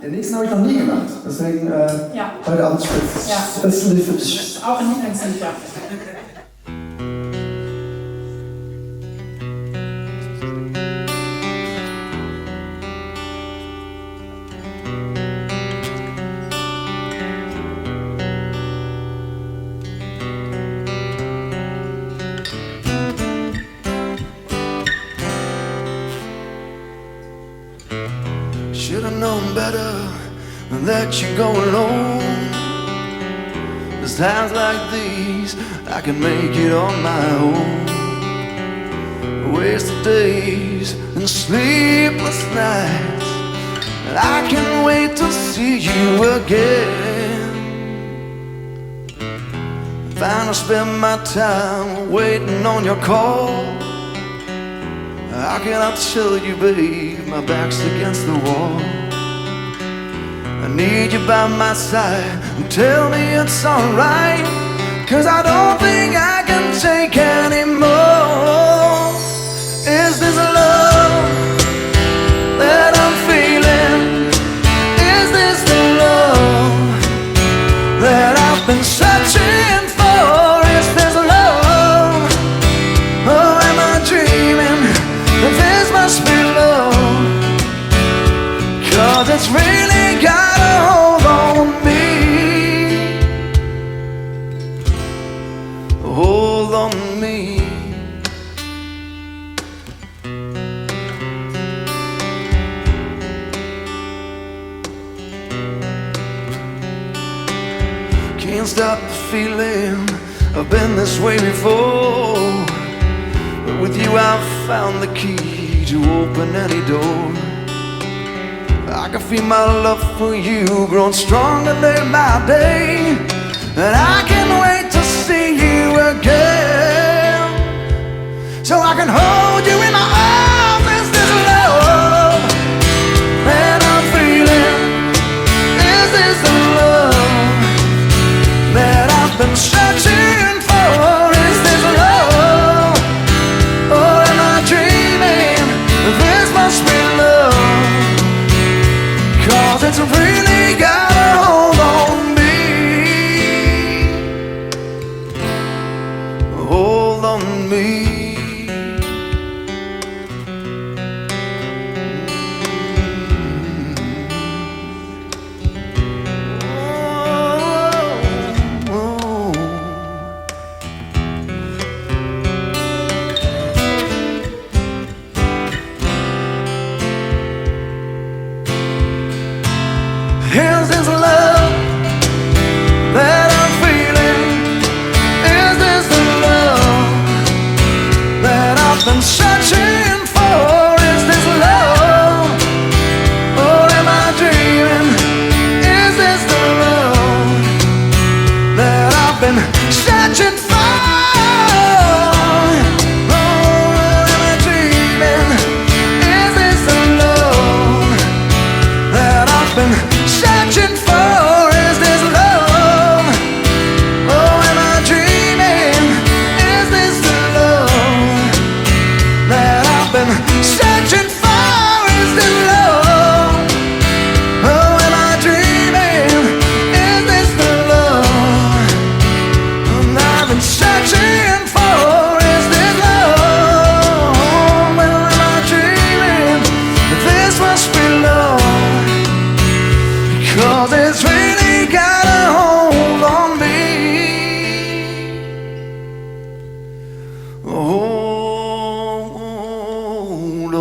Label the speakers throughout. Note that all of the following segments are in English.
Speaker 1: Den nächsten habe ich noch nie gemacht. Deswegen heute Abend specially für dich.
Speaker 2: Auch ein Lieblingslied, ja.
Speaker 3: Should've known better than let you go alone. There's times like these I can make it on my own. Wasted days and sleepless nights, and I can't wait to see you again. If I don't spend my time waiting on your call, how can I tell you, babe, my back's against the wall? I need you by my side and tell me it's alright, 'cause I don't think I can take anymore. Is this love that I'm feeling? Is this the love that I've been searching for? Is this love, or am I dreaming? This must be love, 'cause it's really got a hold on me. Hold on me. Can't stop the feeling, I've been this way before, but with you I've found the key to open any door. I can feel my love for you growing stronger day by day, and I can't wait to see you again, so I can hold you in my arms. Is this love that I'm feeling? Is this the love that I've been searching for? Is this love, or am I dreaming? This must be love, 'cause it's really got a hold on me. Hold on me. Is this love that I'm feeling? Is this the love that I've been searching for? Is this love, or am I dreaming? Is this the love that I've been searching for? Or am I dreaming? Is this the love that I've been searching for? Is this love, or am I dreaming? Is this the love that I've been searching for? Is this love, or am I dreaming? Is this the love I've been searching for? Is this love, or am I dreaming? This must be love, 'cause it's really got a hold on me. Hold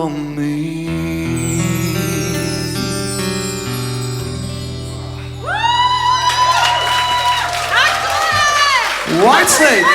Speaker 3: on me. Whitesnake.